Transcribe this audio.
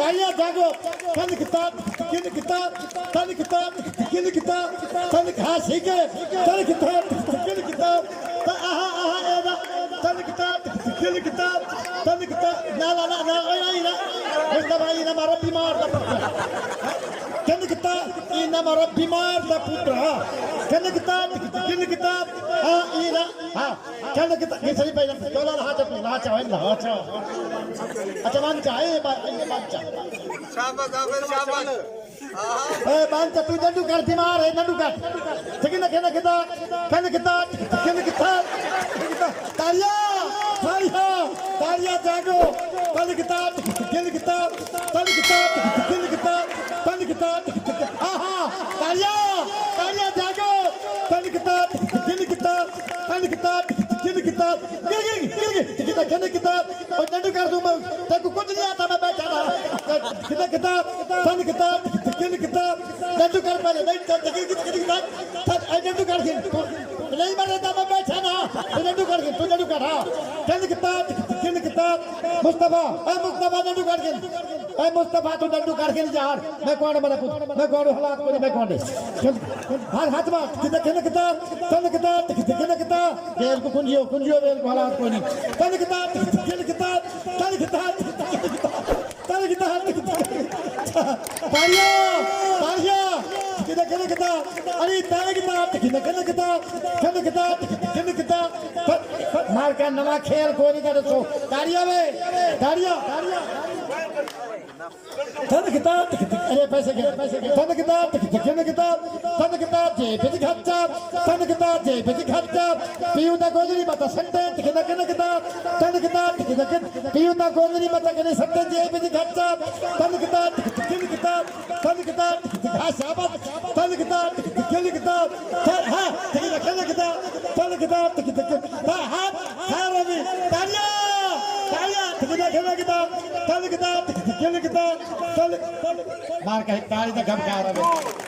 तालियां जागो कन किताब किन किताब तन किताब किन किताब तन घास के तन किताब किन किताब आहा आहा एदा तन किताब किन किताब तन किताब ना ना ना ना ना Mustafa ina marabbi maar da putra kन किताब ina marabbi maar da putra kन किताब हां ina हां kn किताब ये सही भाई चला रहा था अच्छा मान चाहे बादशाह शाबाश शाबाश ए बादशाह तू नंडू कर बीमार है नंडू कर ठीक है ना कन किताब तालियां जागो कन किताब आहा तालियां जागो कन किताब और नंडू कर दूं मैं तेको कुछ नहीं आता मैं बैठा रहा किताब नंडू कर पहले किताब नंडू कर नहीं मरता मैं बैठा ना नंडू कर हाँ कन किताब मुस्तफा नंडू कर मुस्तफा तू नंडू कर यार मैं कौन मेरा पुत्र मैं कौन हालात को मैं कौन हर हाथ में कन किताब बेल को कुंजियो बेल को हालात को नहीं कन किताब मार का नवा खेल कोई नहीं कर दो ताड़ियां तन किताब अरे पैसे तन किताब जे बिज खर्चा तन किताब जे बिज खर्चा पीऊ दा गोजरी मत संते किन किताब तन किताब पीऊ दा गोजरी मत कने संते जे बिज खर्चा तन किताब शाबाश तन किताब हां किन किताब हां रवि तालियां किन किताब मार का ताली दा गम का रहा है